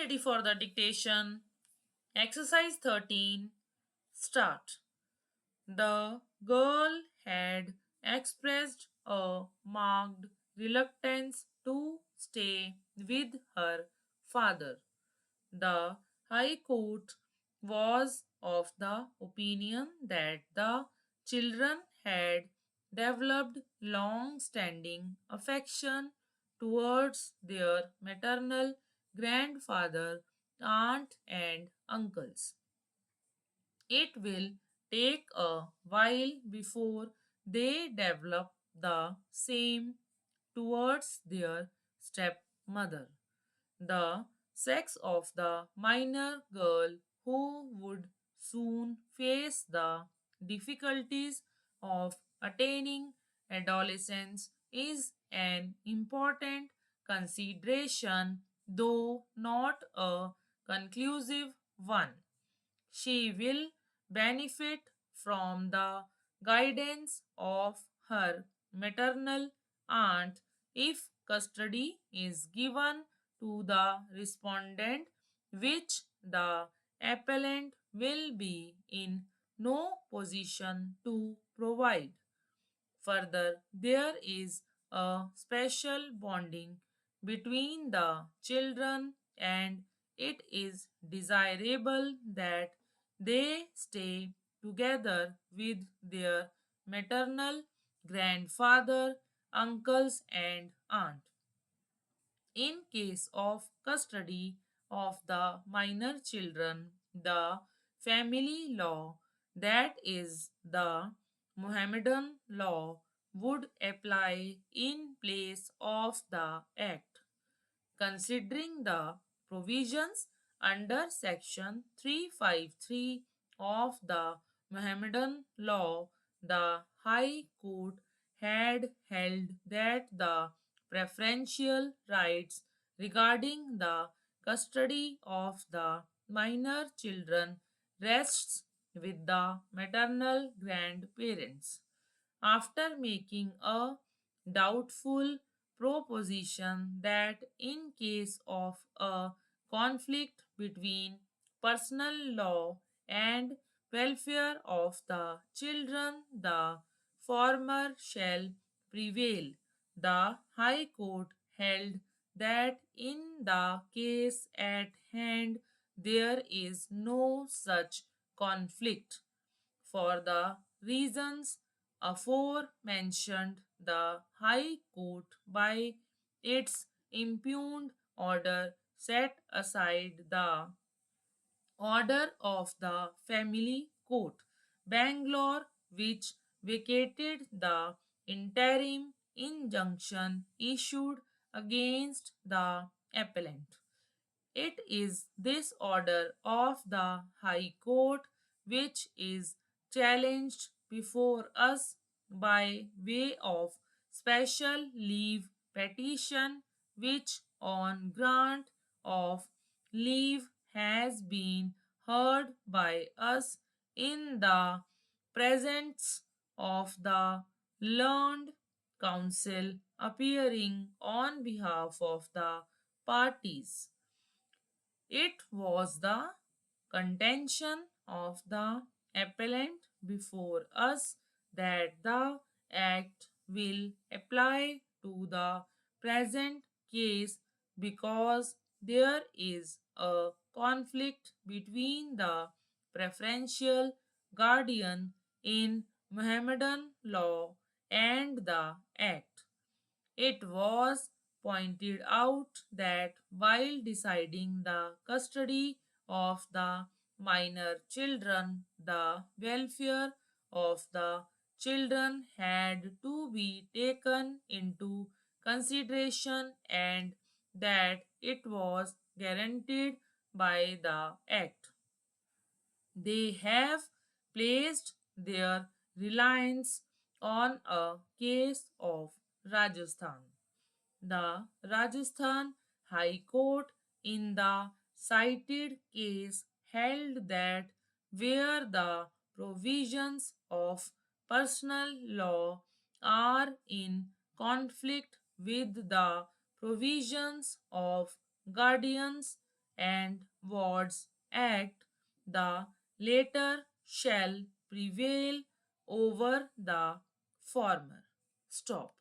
ready for the dictation. Exercise 13. Start. The girl had expressed a marked reluctance to stay with her father. The High Court was of the opinion that the children had developed long standing affection towards their maternal grandfather, aunt, and uncles. It will take a while before they develop the same towards their stepmother. The sex of the minor girl who would soon face the difficulties of attaining adolescence is an important consideration, though not a conclusive one. She will benefit from the guidance of her maternal aunt if custody is given to the respondent, which the appellant will be in no position to provide. Further, there is a special bonding between the children, and it is desirable that they stay together with their maternal grandfather, uncles, and aunt. In case of custody of the minor children, the family law, that is, the Mohammedan law, would apply in place of the Act. Considering the provisions under Section 353 of the Mohammedan law, the High Court had held that the preferential rights regarding the custody of the minor children rests with the maternal grandparents. After making a doubtful proposition that in case of a conflict between personal law and welfare of the children, the former shall prevail. The High Court held that in the case at hand there is no such conflict. For the reasons aforementioned, the High Court, by its impugned order, set aside the order of the Family Court, Bangalore, which vacated the interim injunction issued against the appellant. It is this order of the High Court which is challenged before us by way of special leave petition, which on grant of leave has been heard by us in the presence of the learned counsel appearing on behalf of the parties. It was the contention of the appellant before us that the Act will apply to the present case because there is a conflict between the preferential guardian in Mohammedan law and the Act. It was pointed out that while deciding the custody of the minor children, the welfare of the children had to be taken into consideration and that it was guaranteed by the Act. They have placed their reliance on a case of Rajasthan. The Rajasthan High Court in the cited case held that where the provisions of personal law are in conflict with the provisions of guardians and Wards Act, the latter shall prevail over the former. Stop.